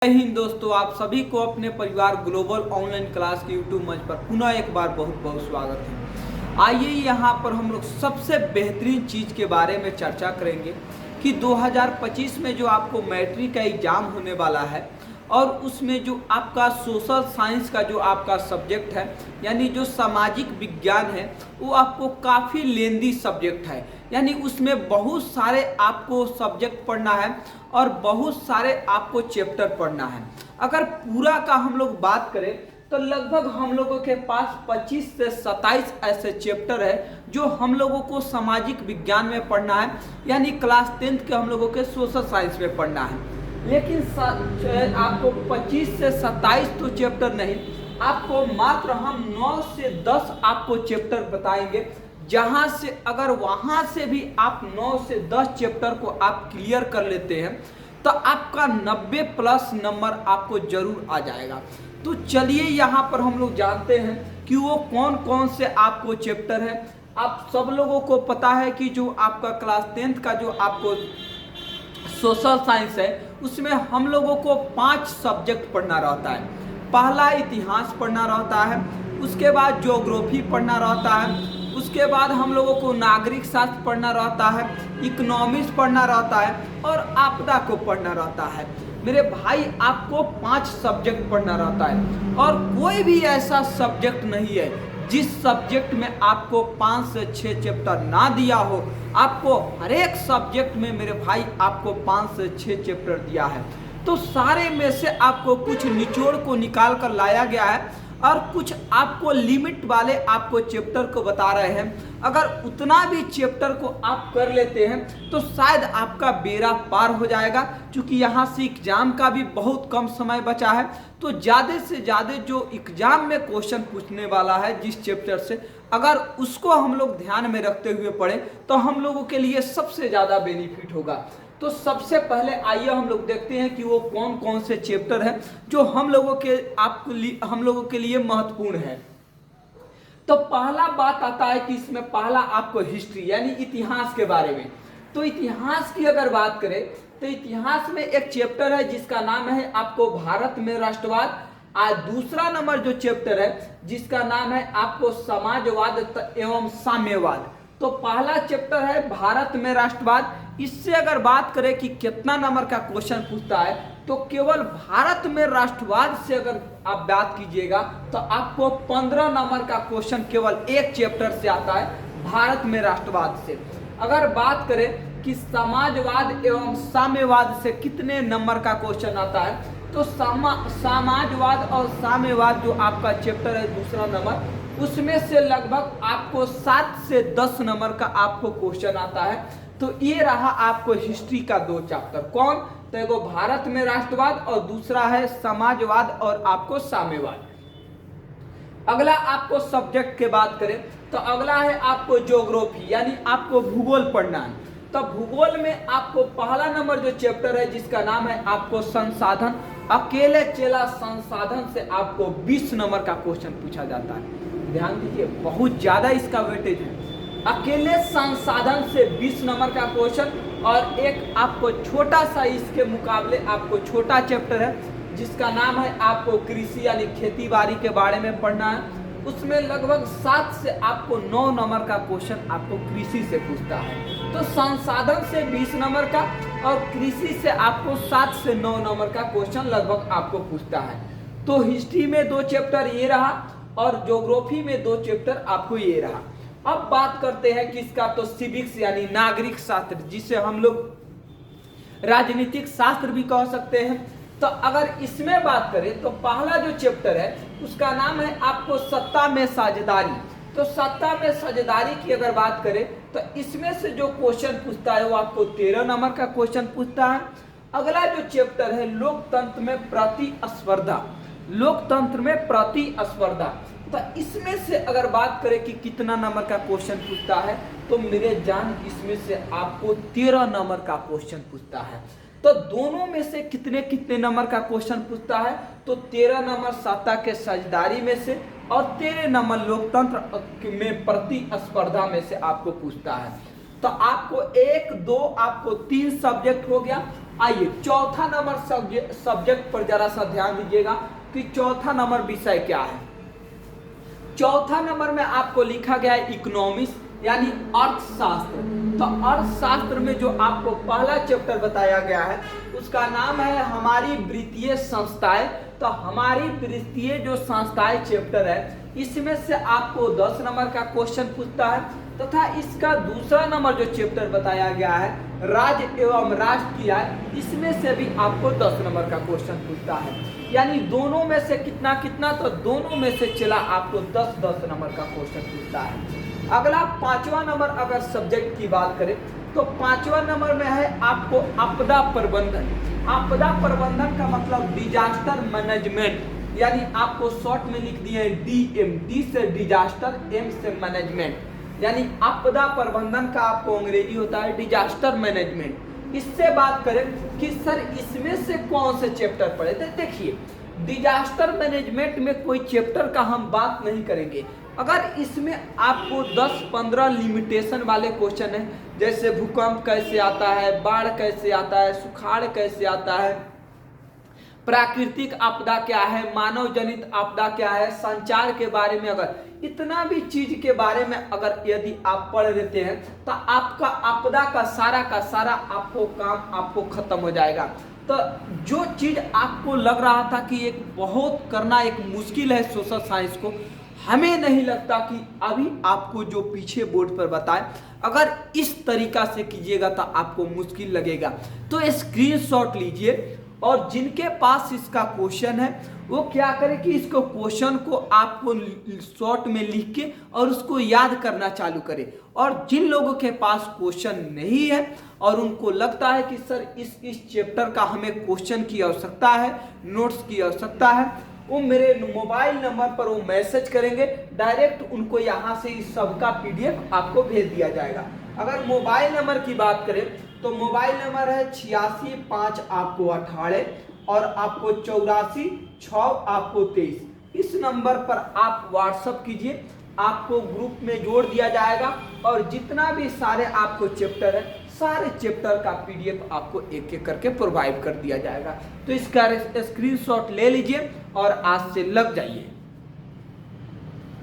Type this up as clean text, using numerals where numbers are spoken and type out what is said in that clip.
जय हिंद दोस्तों, आप सभी को अपने परिवार ग्लोबल ऑनलाइन क्लास के यूट्यूब मंच पर पुनः एक बार बहुत बहुत स्वागत है। आइए यहाँ पर हम लोग सबसे बेहतरीन चीज़ के बारे में चर्चा करेंगे कि 2025 में जो आपको मैट्रिक का एग्ज़ाम होने वाला है और उसमें जो आपका सोशल साइंस का जो आपका सब्जेक्ट है यानी जो सामाजिक विज्ञान है वो आपको काफ़ी लेंदी सब्जेक्ट है, यानी उसमें बहुत सारे आपको सब्जेक्ट पढ़ना है और बहुत सारे आपको चैप्टर पढ़ना है। अगर पूरा का हम लोग बात करें तो लगभग हम लोगों के पास 25 से 27 ऐसे चैप्टर है जो हम लोगों को सामाजिक विज्ञान में पढ़ना है, यानी क्लास 10th के हम लोगों के सोशल साइंस में पढ़ना है। लेकिन आपको 25 से 27 तो चैप्टर नहीं, आपको मात्र हम 9 से 10 आपको चैप्टर बताएंगे, जहां से अगर वहां से भी आप 9 से 10 चैप्टर को आप क्लियर कर लेते हैं तो आपका 90 प्लस नंबर आपको जरूर आ जाएगा। तो चलिए यहाँ पर हम लोग जानते हैं कि वो कौन कौन से आपको चैप्टर है। आप सब लोगों को पता है कि जो आपका क्लास 10th का जो आपको सोशल साइंस है उसमें हम लोगों को 5 सब्जेक्ट पढ़ना रहता है। पहला इतिहास पढ़ना रहता है, उसके बाद ज्योग्राफी पढ़ना रहता है, उसके बाद हम लोगों को नागरिक शास्त्र पढ़ना रहता है, इकोनॉमिक्स पढ़ना रहता है और आपदा को पढ़ना रहता है। मेरे भाई आपको 5 सब्जेक्ट पढ़ना रहता है और कोई भी ऐसा सब्जेक्ट नहीं है जिस सब्जेक्ट में आपको 5 से 6 चैप्टर ना दिया हो। आपको हर एक सब्जेक्ट में मेरे भाई आपको 5 से 6 चैप्टर दिया है। तो सारे में से आपको कुछ निचोड़ को निकाल कर लाया गया है और कुछ आपको लिमिट वाले आपको चैप्टर को बता रहे हैं। अगर उतना भी चैप्टर को आप कर लेते हैं तो शायद आपका बेड़ा पार हो जाएगा, क्योंकि यहाँ से एग्जाम का भी बहुत कम समय बचा है। तो ज़्यादा से ज़्यादा जो एग्जाम में क्वेश्चन पूछने वाला है जिस चैप्टर से, अगर उसको हम लोग ध्यान में रखते हुए पढ़ें तो हम लोगों के लिए सबसे ज़्यादा बेनिफिट होगा। तो सबसे पहले आइए हम लोग देखते हैं कि वो कौन कौन से चैप्टर हैं जो हम लोगों के लिए महत्वपूर्ण है। तो पहला बात आता है कि इसमें पहला आपको हिस्ट्री यानी इतिहास के बारे में। तो इतिहास की अगर बात करें तो इतिहास में एक चैप्टर है जिसका नाम है आपको भारत में राष्ट्रवाद। आज दूसरा नंबर जो चैप्टर है जिसका नाम है आपको समाजवाद एवं साम्यवाद। तो पहला चैप्टर है भारत में राष्ट्रवाद। इससे अगर बात करें कि कितना नंबर का क्वेश्चन पूछता है तो केवल भारत में राष्ट्रवाद से अगर आप बात कीजिएगा तो आपको 15 नंबर का क्वेश्चन केवल एक चैप्टर से आता है भारत में राष्ट्रवाद से। अगर बात करें कि समाजवाद एवं साम्यवाद से कितने नंबर का क्वेश्चन आता है तो समाजवाद और साम्यवाद जो आपका चैप्टर है दूसरा नंबर, उसमें से लगभग आपको 7 से 10 नंबर का आपको क्वेश्चन आता है। तो ये रहा आपको हिस्ट्री का 2 चैप्टर। कौन? तो एगो भारत में राष्ट्रवाद और दूसरा है समाजवाद और आपको साम्यवाद। अगला आपको सब्जेक्ट के बात करें तो अगला है आपको ज्योग्राफी यानी आपको भूगोल पढ़ना है। तो भूगोल में आपको पहला नंबर जो चैप्टर है जिसका नाम है आपको संसाधन। अकेले चेला संसाधन से आपको 20 नंबर का क्वेश्चन पूछा जाता है। ध्यान दीजिए, बहुत ज्यादा इसका वेटेज है। अकेले संसाधन से 20 नंबर का क्वेश्चन और एक आपको छोटा सा इसके मुकाबले आपको छोटा चैप्टर है जिसका नाम है आपको कृषि यानी खेती बाड़ी के बारे में पढ़ना है। उसमें लगभग 7 से आपको 9 नंबर का क्वेश्चन आपको कृषि से पूछता है। तो संसाधन से 20 नंबर का और कृषि से आपको 7 से 9 नंबर का क्वेश्चन लगभग आपको पूछता है। तो हिस्ट्री में 2 चैप्टर ये रहा और ज्योग्राफी में 2 चैप्टर आपको ये रहा। अब बात करते हैं किसका, तो सिविक्स यानी नागरिक शास्त्र, जिसे हम लोग राजनीतिक शास्त्र भी कह सकते हैं। तो अगर इसमें बात करें तो पहला जो चैप्टर है उसका नाम है आपको सत्ता में साझेदारी। तो सत्ता में साझेदारी की अगर बात करें तो इसमें से जो क्वेश्चन पूछता है वो आपको 13 नंबर का क्वेश्चन पूछता है। अगला जो चैप्टर है लोकतंत्र में प्रतिस्पर्धा, लोकतंत्र में प्रतिस्पर्धा। तो इसमें से अगर बात करें कि कितना नंबर का क्वेश्चन पूछता है तो मेरे जान इसमें से आपको 13 नंबर का क्वेश्चन पूछता है। तो दोनों में से कितने कितने नंबर का क्वेश्चन पूछता है तो 13 नंबर सत्ता के साझेदारी में से और 13 नंबर लोकतंत्र में प्रतिस्पर्धा में से आपको पूछता है। तो आपको 1, 2 आपको 3 सब्जेक्ट हो गया। आइए चौथा नंबर सब्जेक्ट पर जरा सा ध्यान दीजिएगा कि चौथा नंबर विषय क्या है। चौथा नंबर में आपको लिखा गया है इकोनॉमिक्स यानी अर्थशास्त्र। तो अर्थशास्त्र में जो आपको पहला चैप्टर बताया गया है उसका नाम है हमारी वित्तीय संस्थाएं। तो हमारी वित्तीय जो संस्थाएं चैप्टर है इसमें से आपको 10 नंबर का क्वेश्चन पूछता है तथा इसका दूसरा नंबर जो चैप्टर बताया गया है राज्य एवं राष्ट्र की आय, इसमें से भी आपको 10 नंबर का क्वेश्चन पूछता है। यानी दोनों में से कितना कितना, तो दोनों में से चला आपको 10-10 नंबर का क्वेश्चन पूछता है। अगला 5वां नंबर अगर सब्जेक्ट की बात करें तो 5वां नंबर में है आपको आपदा प्रबंधन। आपदा प्रबंधन का मतलब डिजास्टर मैनेजमेंट, यानी आपको शॉर्ट में लिख दिए DM, D से डिजास्टर, M से मैनेजमेंट, यानी आपदा प्रबंधन का आपको अंग्रेजी होता है डिजास्टर मैनेजमेंट। इससे बात करें कि सर इसमें से कौन से चैप्टर पढ़े, तो देखिए डिजास्टर मैनेजमेंट में कोई चैप्टर का हम बात नहीं करेंगे। अगर इसमें आपको 10-15 लिमिटेशन वाले क्वेश्चन है, जैसे भूकंप कैसे आता है, बाढ़ कैसे आता है, सुखाड़ कैसे आता है, प्राकृतिक आपदा क्या है, मानव जनित आपदा क्या है, संचार के बारे में अगर इतना भी चीज के बारे में अगर यदि आप पढ़ लेते हैं तो आपका आपदा का सारा आपको काम आपको खत्म हो जाएगा। तो जो चीज आपको लग रहा था कि एक बहुत करना एक मुश्किल है सोशल साइंस को, हमें नहीं लगता कि अभी आपको जो पीछे बोर्ड पर बताए अगर इस तरीका से कीजिएगा तो आपको मुश्किल लगेगा। तो स्क्रीनशॉट लीजिए और जिनके पास इसका क्वेश्चन है वो क्या करें कि इसको क्वेश्चन को आपको शॉर्ट में लिख के और उसको याद करना चालू करें। और जिन लोगों के पास क्वेश्चन नहीं है और उनको लगता है कि सर इस चैप्टर का हमें क्वेश्चन की आवश्यकता है, नोट्स की आवश्यकता है, वो मेरे मोबाइल नंबर पर वो मैसेज करेंगे, डायरेक्ट उनको यहाँ से इस सब का PDF आपको भेज दिया जाएगा। अगर मोबाइल नंबर की बात करें तो मोबाइल नंबर है 86 5 आपको 18 और आपको 84 6 आपको 23। इस नंबर पर आप व्हाट्सअप कीजिए, आपको ग्रुप में जोड़ दिया जाएगा और जितना भी सारे आपको चैप्टर है सारे चैप्टर का PDF आपको एक एक करके प्रोवाइड कर दिया जाएगा। तो इसका स्क्रीनशॉट ले लीजिए और आज से लग जाइए।